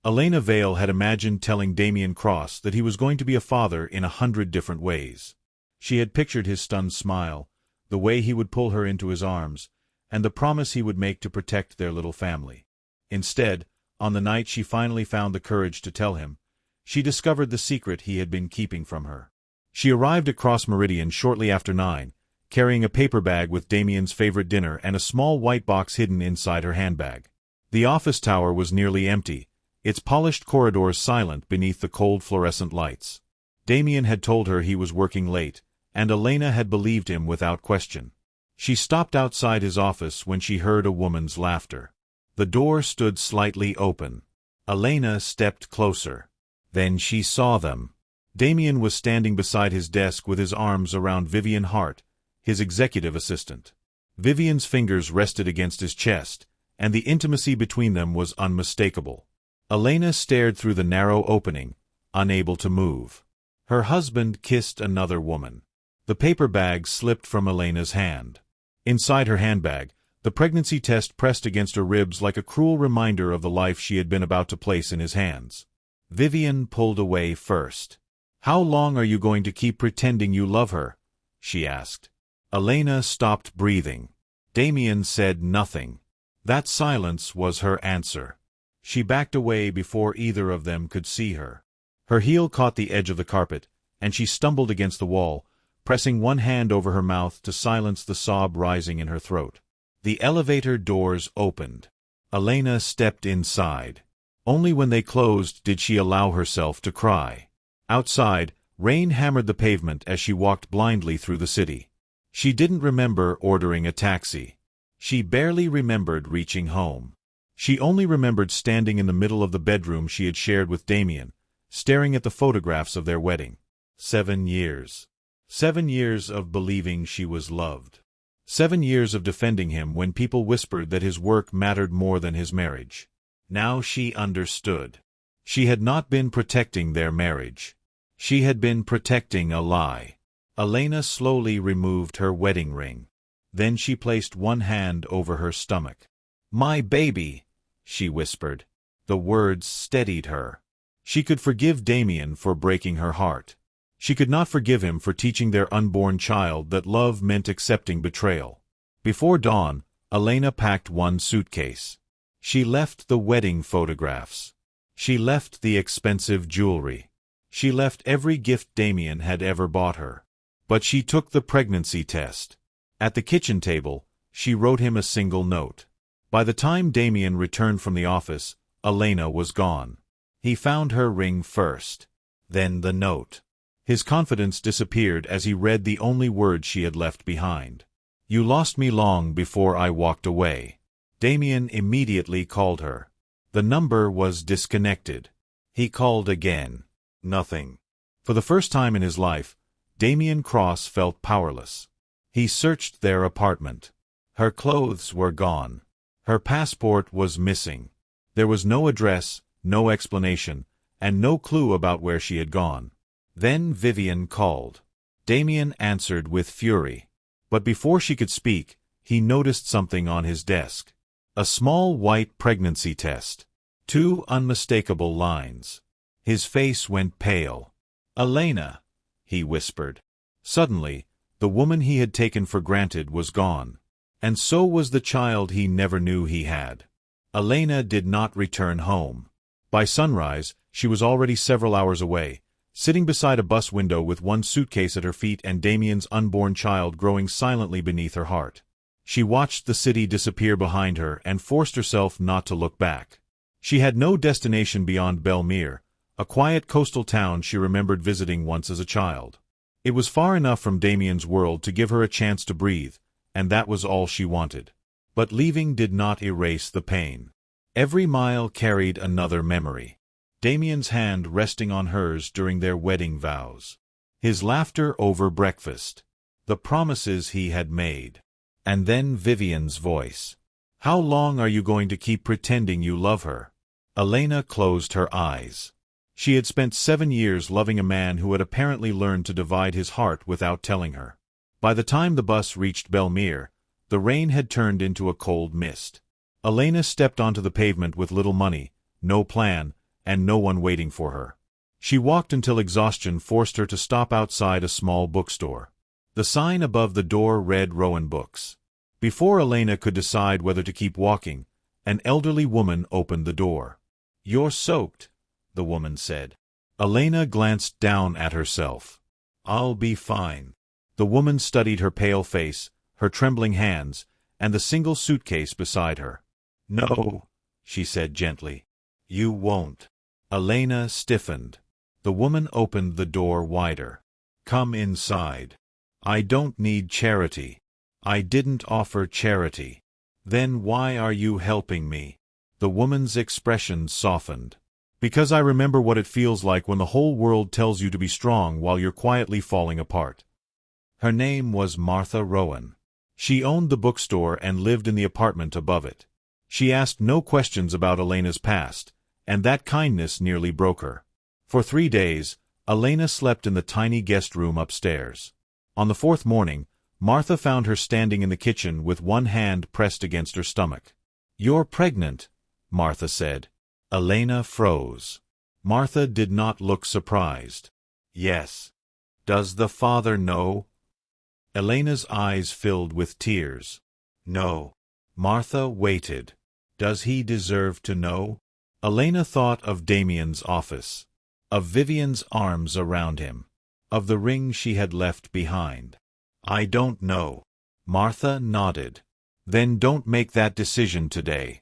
Elena Vale had imagined telling Damian Cross that he was going to be a father in 100 different ways. She had pictured his stunned smile, the way he would pull her into his arms, and the promise he would make to protect their little family. Instead, on the night she finally found the courage to tell him, she discovered the secret he had been keeping from her. She arrived at Cross Meridian shortly after 9, carrying a paper bag with Damian's favorite dinner and a small white box hidden inside her handbag. The office tower was nearly empty, its polished corridors silent beneath the cold fluorescent lights. Damian had told her he was working late, and Elena had believed him without question. She stopped outside his office when she heard a woman's laughter. The door stood slightly open. Elena stepped closer. Then she saw them. Damian was standing beside his desk with his arms around Vivian Hart, his executive assistant. Vivian's fingers rested against his chest, and the intimacy between them was unmistakable. Elena stared through the narrow opening, unable to move. Her husband kissed another woman. The paper bag slipped from Elena's hand. Inside her handbag, the pregnancy test pressed against her ribs like a cruel reminder of the life she had been about to place in his hands. Vivian pulled away first. "How long are you going to keep pretending you love her?" she asked. Elena stopped breathing. Damian said nothing. That silence was her answer. She backed away before either of them could see her. Her heel caught the edge of the carpet, and she stumbled against the wall, pressing one hand over her mouth to silence the sob rising in her throat. The elevator doors opened. Elena stepped inside. Only when they closed did she allow herself to cry. Outside, rain hammered the pavement as she walked blindly through the city. She didn't remember ordering a taxi. She barely remembered reaching home. She only remembered standing in the middle of the bedroom she had shared with Damian, staring at the photographs of their wedding. 7 years. 7 years of believing she was loved. 7 years of defending him when people whispered that his work mattered more than his marriage. Now she understood. She had not been protecting their marriage. She had been protecting a lie. Elena slowly removed her wedding ring. Then she placed one hand over her stomach. "My baby," she whispered. The words steadied her. She could forgive Damian for breaking her heart. She could not forgive him for teaching their unborn child that love meant accepting betrayal. Before dawn, Elena packed one suitcase. She left the wedding photographs. She left the expensive jewelry. She left every gift Damian had ever bought her. But she took the pregnancy test. At the kitchen table, she wrote him a single note. By the time Damian returned from the office, Elena was gone. He found her ring first, then the note. His confidence disappeared as he read the only words she had left behind. "You lost me long before I walked away." Damian immediately called her. The number was disconnected. He called again. Nothing. For the first time in his life, Damian Cross felt powerless. He searched their apartment. Her clothes were gone. Her passport was missing. There was no address, no explanation, and no clue about where she had gone. Then Vivian called. Damian answered with fury. But before she could speak, he noticed something on his desk. A small white pregnancy test. 2 unmistakable lines. His face went pale. "Elena," he whispered. Suddenly, the woman he had taken for granted was gone. And so was the child he never knew he had. Elena did not return home. By sunrise, she was already several hours away, sitting beside a bus window with one suitcase at her feet and Damian's unborn child growing silently beneath her heart. She watched the city disappear behind her and forced herself not to look back. She had no destination beyond Belmere, a quiet coastal town she remembered visiting once as a child. It was far enough from Damian's world to give her a chance to breathe, and that was all she wanted. But leaving did not erase the pain. Every mile carried another memory. Damian's hand resting on hers during their wedding vows. His laughter over breakfast. The promises he had made. And then Vivian's voice. "How long are you going to keep pretending you love her?" Elena closed her eyes. She had spent 7 years loving a man who had apparently learned to divide his heart without telling her. By the time the bus reached Belmere, the rain had turned into a cold mist. Elena stepped onto the pavement with little money, no plan, and no one waiting for her. She walked until exhaustion forced her to stop outside a small bookstore. The sign above the door read Rowan Books. Before Elena could decide whether to keep walking, an elderly woman opened the door. "You're soaked," the woman said. Elena glanced down at herself. "I'll be fine." The woman studied her pale face, her trembling hands, and the single suitcase beside her. "No," she said gently. "You won't." Elena stiffened. The woman opened the door wider. "Come inside." "I don't need charity." "I didn't offer charity." "Then why are you helping me?" The woman's expression softened. "Because I remember what it feels like when the whole world tells you to be strong while you're quietly falling apart." Her name was Martha Rowan. She owned the bookstore and lived in the apartment above it. She asked no questions about Elena's past, and that kindness nearly broke her. For 3 days, Elena slept in the tiny guest room upstairs. On the 4th morning, Martha found her standing in the kitchen with one hand pressed against her stomach. "You're pregnant," Martha said. Elena froze. Martha did not look surprised. "Yes." "Does the father know?" Elena's eyes filled with tears. "No." Martha waited. "Does he deserve to know?" Elena thought of Damian's office, of Vivian's arms around him, of the ring she had left behind. "I don't know." Martha nodded. "Then don't make that decision today."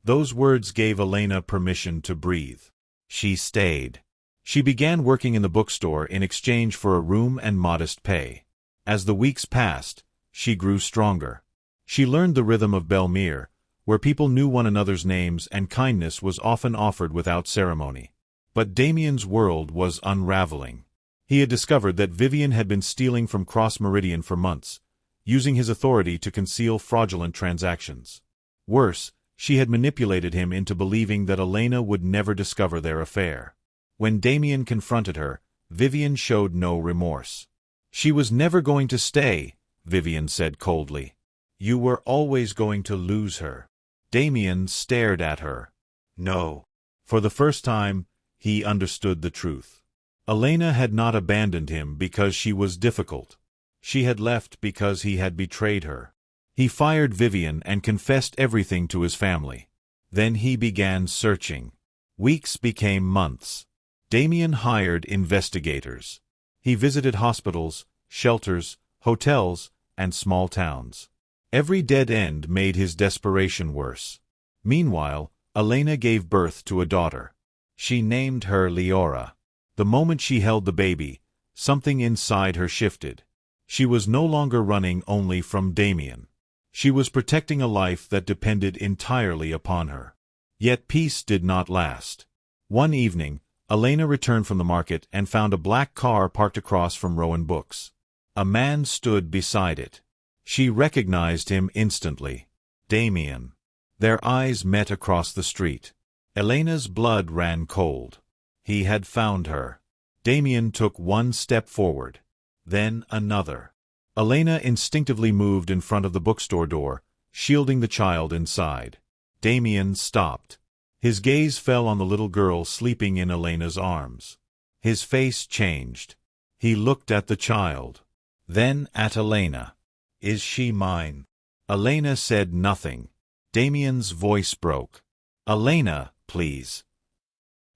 Those words gave Elena permission to breathe. She stayed. She began working in the bookstore in exchange for a room and modest pay. As the weeks passed, she grew stronger. She learned the rhythm of Belmere, where people knew one another's names and kindness was often offered without ceremony. But Damian's world was unraveling. He had discovered that Vivian had been stealing from Cross Meridian for months, using his authority to conceal fraudulent transactions. Worse, she had manipulated him into believing that Elena would never discover their affair. When Damian confronted her, Vivian showed no remorse. "She was never going to stay," Vivian said coldly. "You were always going to lose her." Damian stared at her. No. For the first time, he understood the truth. Elena had not abandoned him because she was difficult. She had left because he had betrayed her. He fired Vivian and confessed everything to his family. Then he began searching. Weeks became months. Damian hired investigators. He visited hospitals, shelters, hotels, and small towns. Every dead end made his desperation worse. Meanwhile, Elena gave birth to a daughter. She named her Leora. The moment she held the baby, something inside her shifted. She was no longer running only from Damian. She was protecting a life that depended entirely upon her. Yet peace did not last. One evening, Elena returned from the market and found a black car parked across from Rowan Books. A man stood beside it. She recognized him instantly. Damian. Their eyes met across the street. Elena's blood ran cold. He had found her. Damian took one step forward. Then another. Elena instinctively moved in front of the bookstore door, shielding the child inside. Damian stopped. His gaze fell on the little girl sleeping in Elena's arms. His face changed. He looked at the child. Then at Elena. "Is she mine?" Elena said nothing. Damian's voice broke. "Elena, please."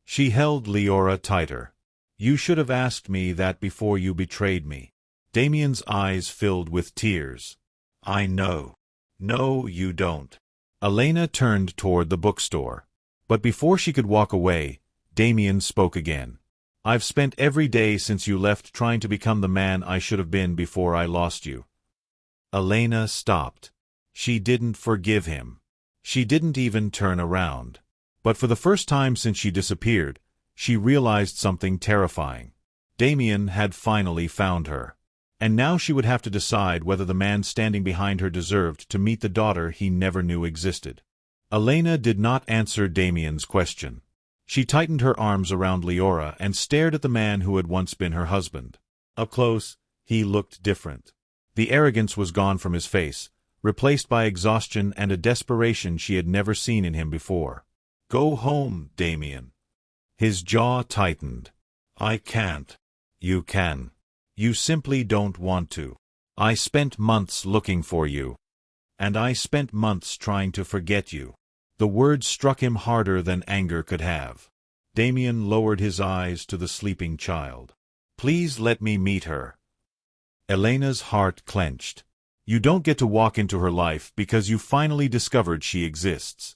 She held Leora tighter. "You should have asked me that before you betrayed me." Damian's eyes filled with tears. "I know." "No, you don't." Elena turned toward the bookstore. But before she could walk away, Damian spoke again. "I've spent every day since you left trying to become the man I should have been before I lost you." Elena stopped. She didn't forgive him. She didn't even turn around. But for the first time since she disappeared, she realized something terrifying. Damian had finally found her. And now she would have to decide whether the man standing behind her deserved to meet the daughter he never knew existed. Elena did not answer Damian's question. She tightened her arms around Leora and stared at the man who had once been her husband. Up close, he looked different. The arrogance was gone from his face, replaced by exhaustion and a desperation she had never seen in him before. "Go home, Damian." His jaw tightened. I can't. You can. You simply don't want to. I spent months looking for you. And I spent months trying to forget you. The words struck him harder than anger could have. Damian lowered his eyes to the sleeping child. Please let me meet her. Elena's heart clenched. You don't get to walk into her life because you finally discovered she exists.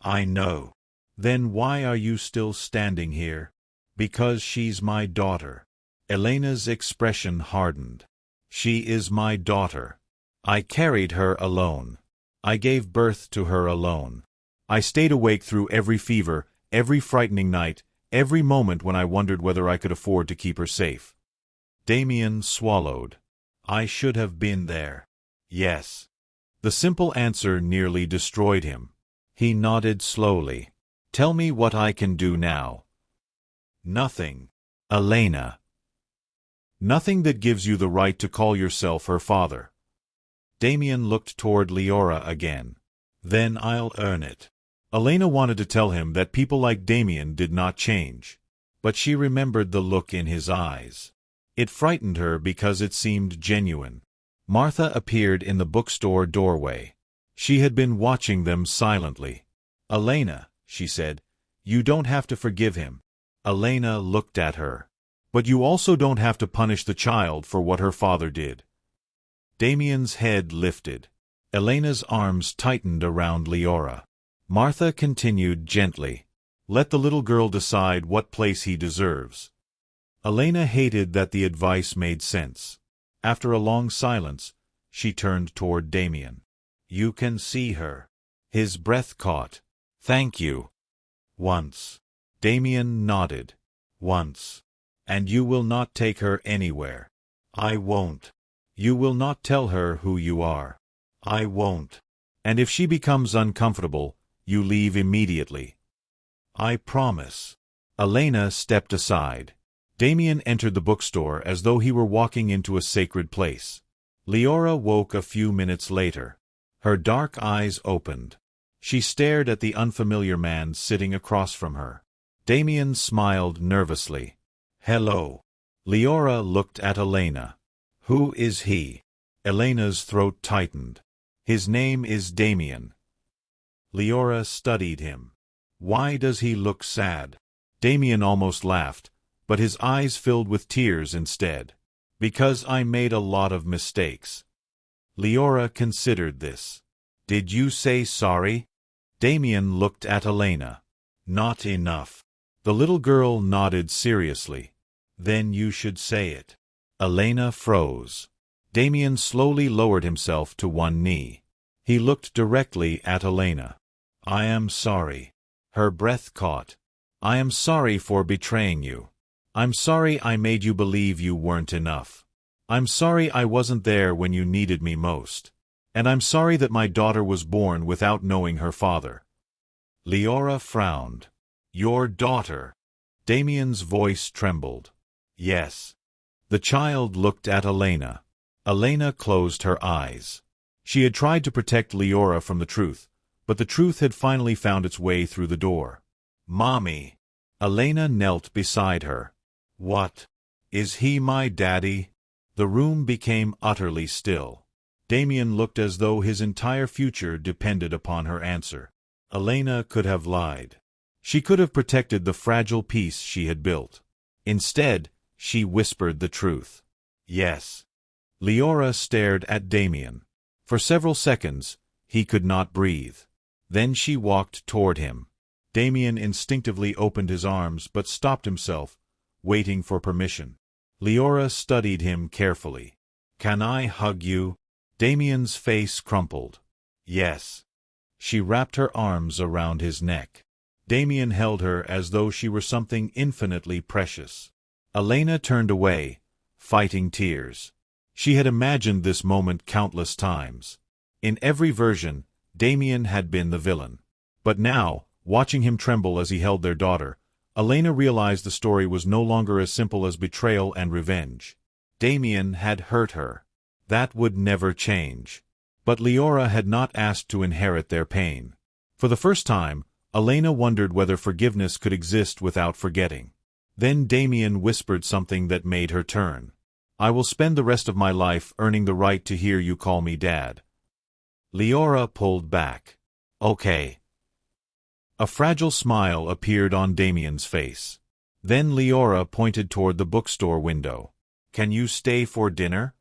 I know. Then why are you still standing here? Because she's my daughter. Elena's expression hardened. She is my daughter. I carried her alone. I gave birth to her alone. I stayed awake through every fever, every frightening night, every moment when I wondered whether I could afford to keep her safe. Damian swallowed. I should have been there. Yes. The simple answer nearly destroyed him. He nodded slowly. Tell me what I can do now. Nothing. Elena. Nothing that gives you the right to call yourself her father. Damian looked toward Leora again. Then I'll earn it. Elena wanted to tell him that people like Damian did not change. But she remembered the look in his eyes. It frightened her because it seemed genuine. Martha appeared in the bookstore doorway. She had been watching them silently. Elena, she said, you don't have to forgive him. Elena looked at her. But you also don't have to punish the child for what her father did. Damian's head lifted. Elena's arms tightened around Leora. Martha continued gently. Let the little girl decide what place he deserves. Elena hated that the advice made sense. After a long silence, she turned toward Damian. You can see her. His breath caught. Thank you. Once. Damian nodded. Once. And you will not take her anywhere. I won't. You will not tell her who you are. I won't. And if she becomes uncomfortable, you leave immediately. I promise. Elena stepped aside. Damian entered the bookstore as though he were walking into a sacred place. Leora woke a few minutes later. Her dark eyes opened. She stared at the unfamiliar man sitting across from her. Damian smiled nervously. Hello. Leora looked at Elena. Who is he? Elena's throat tightened. His name is Damian. Leora studied him. Why does he look sad? Damian almost laughed, but his eyes filled with tears instead. Because I made a lot of mistakes. Leora considered this. Did you say sorry? Damian looked at Elena. Not enough. The little girl nodded seriously. Then you should say it. Elena froze. Damian slowly lowered himself to one knee. He looked directly at Elena. I am sorry. Her breath caught. I am sorry for betraying you. I'm sorry I made you believe you weren't enough. I'm sorry I wasn't there when you needed me most. And I'm sorry that my daughter was born without knowing her father. Leora frowned. Your daughter. Damian's voice trembled. Yes. The child looked at Elena. Elena closed her eyes. She had tried to protect Leora from the truth, but the truth had finally found its way through the door. Mommy. Elena knelt beside her. What? Is he my daddy? The room became utterly still. Damian looked as though his entire future depended upon her answer. Elena could have lied. She could have protected the fragile peace she had built. Instead, she whispered the truth. Yes. Leora stared at Damian. For several seconds, he could not breathe. Then she walked toward him. Damian instinctively opened his arms but stopped himself, waiting for permission. Leora studied him carefully. Can I hug you? Damian's face crumpled. Yes. She wrapped her arms around his neck. Damian held her as though she were something infinitely precious. Elena turned away, fighting tears. She had imagined this moment countless times. In every version, Damian had been the villain. But now, watching him tremble as he held their daughter, Elena realized the story was no longer as simple as betrayal and revenge. Damian had hurt her. That would never change. But Leora had not asked to inherit their pain. For the first time, Elena wondered whether forgiveness could exist without forgetting. Then Damian whispered something that made her turn. "I will spend the rest of my life earning the right to hear you call me Dad." Leora pulled back. "Okay." A fragile smile appeared on Damian's face. Then Leora pointed toward the bookstore window. "Can you stay for dinner?"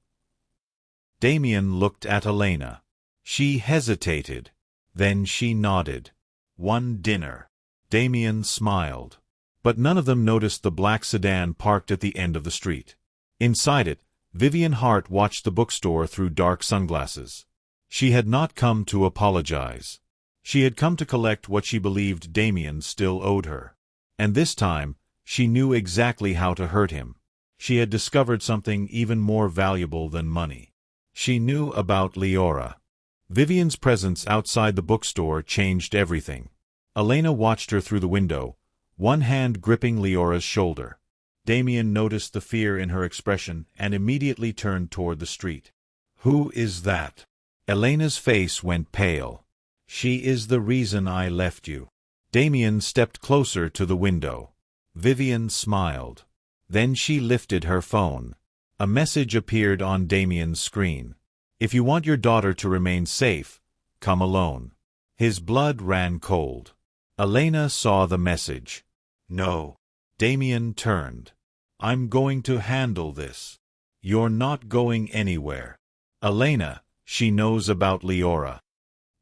Damian looked at Elena. She hesitated. Then she nodded. "One dinner." Damian smiled. But none of them noticed the black sedan parked at the end of the street. Inside it, Vivian Hart watched the bookstore through dark sunglasses. She had not come to apologize. She had come to collect what she believed Damian still owed her. And this time, she knew exactly how to hurt him. She had discovered something even more valuable than money. She knew about Leora. Vivian's presence outside the bookstore changed everything. Elena watched her through the window, one hand gripping Leora's shoulder. Damian noticed the fear in her expression and immediately turned toward the street. "Who is that?" Elena's face went pale. "She is the reason I left you." Damian stepped closer to the window. Vivian smiled. Then she lifted her phone. A message appeared on Damian's screen. "If you want your daughter to remain safe, come alone." His blood ran cold. Elena saw the message. "No." Damian turned. "I'm going to handle this." "You're not going anywhere." "Elena, she knows about Leora."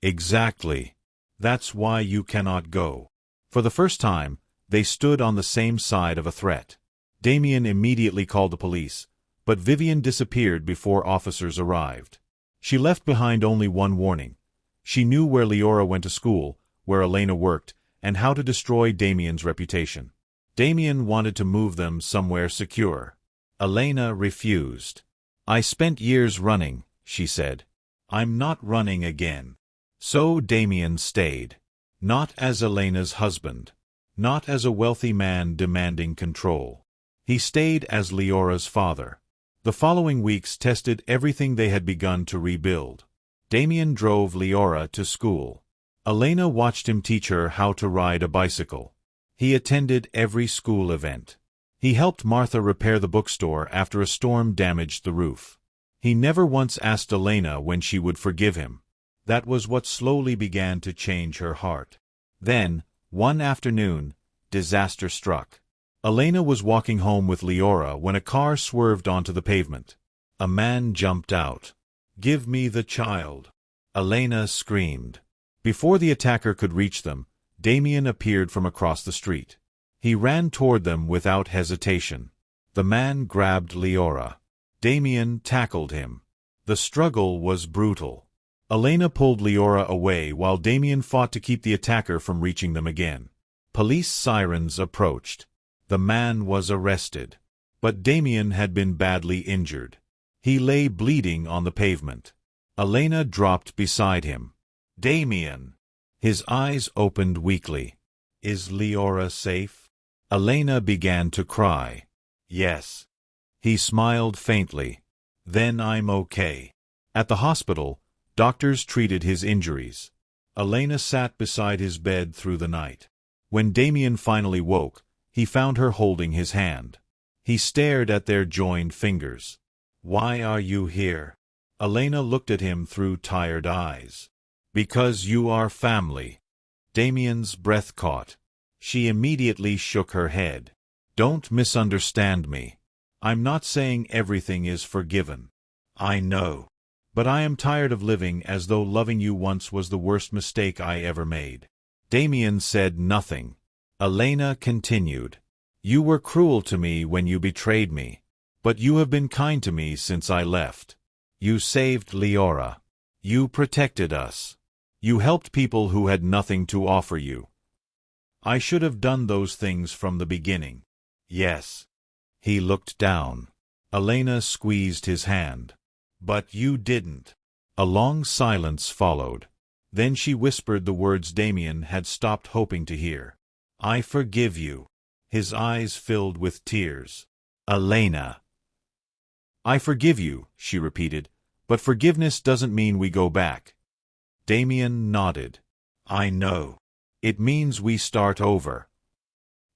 "Exactly. That's why you cannot go." For the first time, they stood on the same side of a threat. Damian immediately called the police, but Vivian disappeared before officers arrived. She left behind only one warning. She knew where Leora went to school, where Elena worked, and how to destroy Damian's reputation. Damian wanted to move them somewhere secure. Elena refused. "I spent years running," she said. "I'm not running again." So Damian stayed. Not as Elena's husband. Not as a wealthy man demanding control. He stayed as Leora's father. The following weeks tested everything they had begun to rebuild. Damian drove Leora to school. Elena watched him teach her how to ride a bicycle. He attended every school event. He helped Martha repair the bookstore after a storm damaged the roof. He never once asked Elena when she would forgive him. That was what slowly began to change her heart. Then, one afternoon, disaster struck. Elena was walking home with Leora when a car swerved onto the pavement. A man jumped out. "Give me the child!" Elena screamed. Before the attacker could reach them, Damian appeared from across the street. He ran toward them without hesitation. The man grabbed Leora. Damian tackled him. The struggle was brutal. Elena pulled Leora away while Damian fought to keep the attacker from reaching them again. Police sirens approached. The man was arrested. But Damian had been badly injured. He lay bleeding on the pavement. Elena dropped beside him. "Damian!" His eyes opened weakly. "Is Leora safe?" Elena began to cry. "Yes." He smiled faintly. "Then I'm okay." At the hospital, doctors treated his injuries. Elena sat beside his bed through the night. When Damian finally woke, he found her holding his hand. He stared at their joined fingers. "Why are you here?" Elena looked at him through tired eyes. "Because you are family." Damian's breath caught. She immediately shook her head. "Don't misunderstand me. I'm not saying everything is forgiven. I know. But I am tired of living as though loving you once was the worst mistake I ever made." Damian said nothing. Elena continued. "You were cruel to me when you betrayed me. But you have been kind to me since I left. You saved Leora. You protected us. You helped people who had nothing to offer you. I should have done those things from the beginning." "Yes." He looked down. Elena squeezed his hand. "But you didn't." A long silence followed. Then she whispered the words Damian had stopped hoping to hear. "I forgive you." His eyes filled with tears. "Elena." "I forgive you," she repeated, "but forgiveness doesn't mean we go back." Damian nodded. "I know. It means we start over.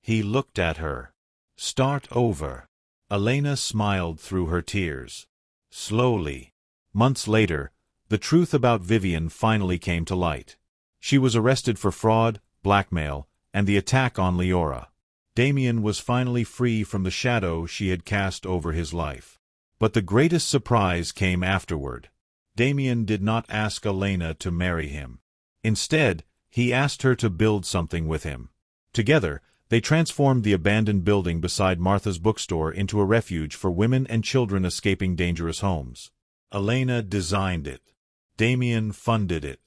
He looked at her. Start over. Elena smiled through her tears. Slowly. Months later, the truth about Vivian finally came to light. She was arrested for fraud, blackmail, and the attack on Leora. Damian was finally free from the shadow she had cast over his life. But the greatest surprise came afterward. Damian did not ask Elena to marry him. Instead, he asked her to build something with him. Together, they transformed the abandoned building beside Martha's bookstore into a refuge for women and children escaping dangerous homes. Elena designed it. Damian funded it.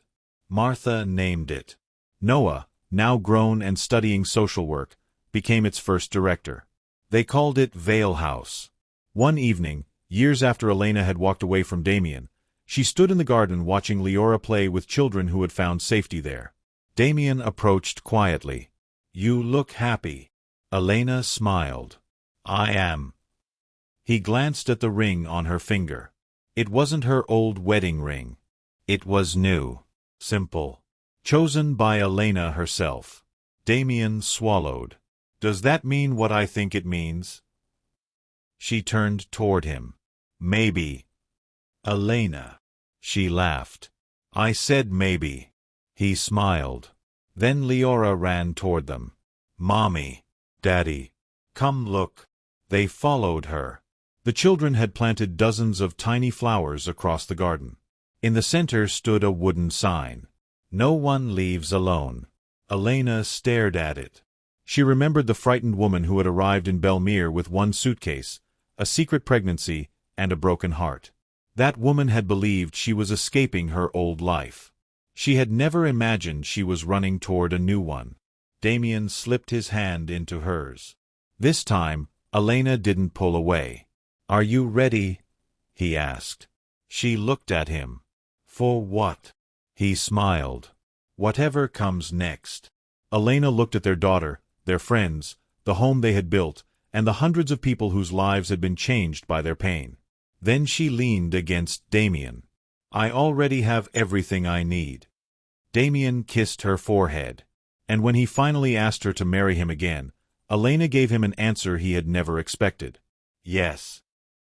Martha named it. Noah, now grown and studying social work, became its first director. They called it Vale House. One evening, years after Elena had walked away from Damian, she stood in the garden watching Leora play with children who had found safety there. Damian approached quietly. "You look happy." Elena smiled. "I am." He glanced at the ring on her finger. It wasn't her old wedding ring. It was new, simple, chosen by Elena herself. Damian swallowed. "Does that mean what I think it means?" She turned toward him. "Maybe." "Elena." She laughed. "I said maybe." He smiled. Then Leora ran toward them. "Mommy, Daddy, come look." They followed her. The children had planted dozens of tiny flowers across the garden. In the center stood a wooden sign. "No one leaves alone." Elena stared at it. She remembered the frightened woman who had arrived in Belmere with one suitcase, a secret pregnancy, and a broken heart. That woman had believed she was escaping her old life. She had never imagined she was running toward a new one. Damian slipped his hand into hers. This time, Elena didn't pull away. "Are you ready?" he asked. She looked at him. "For what?" He smiled. "Whatever comes next." Elena looked at their daughter, their friends, the home they had built, and the hundreds of people whose lives had been changed by their pain. Then she leaned against Damian. "I already have everything I need." Damian kissed her forehead. And when he finally asked her to marry him again, Elena gave him an answer he had never expected. Yes.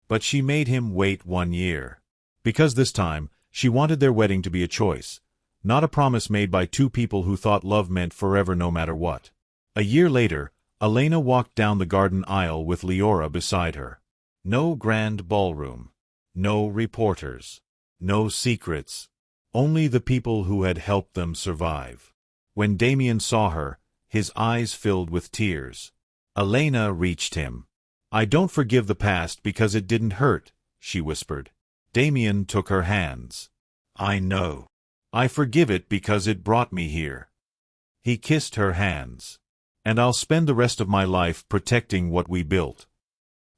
But she made him wait 1 year. Because this time, she wanted their wedding to be a choice, not a promise made by two people who thought love meant forever no matter what. A year later, Elena walked down the garden aisle with Leora beside her. No grand ballroom. No reporters. No secrets. Only the people who had helped them survive. When Damian saw her, his eyes filled with tears. Elena reached him. "I don't forgive the past because it didn't hurt," she whispered. Damian took her hands. "I know. I forgive it because it brought me here." He kissed her hands. "And I'll spend the rest of my life protecting what we built."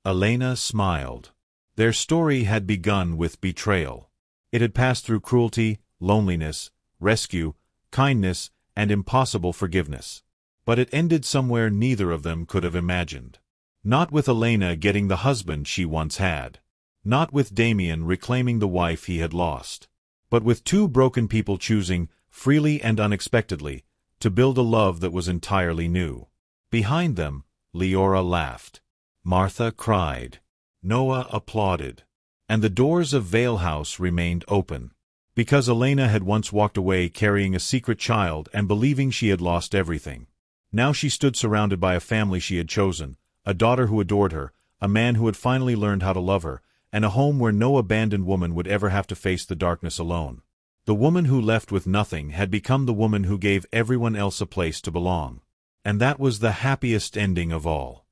Elena smiled. Their story had begun with betrayal. It had passed through cruelty, loneliness, rescue, kindness, and impossible forgiveness. But it ended somewhere neither of them could have imagined. Not with Elena getting the husband she once had. Not with Damian reclaiming the wife he had lost. But with two broken people choosing, freely and unexpectedly, to build a love that was entirely new. Behind them, Leora laughed. Martha cried. Noah applauded. And the doors of Vale House remained open. Because Elena had once walked away carrying a secret child and believing she had lost everything. Now she stood surrounded by a family she had chosen, a daughter who adored her, a man who had finally learned how to love her, and a home where no abandoned woman would ever have to face the darkness alone. The woman who left with nothing had become the woman who gave everyone else a place to belong. And that was the happiest ending of all.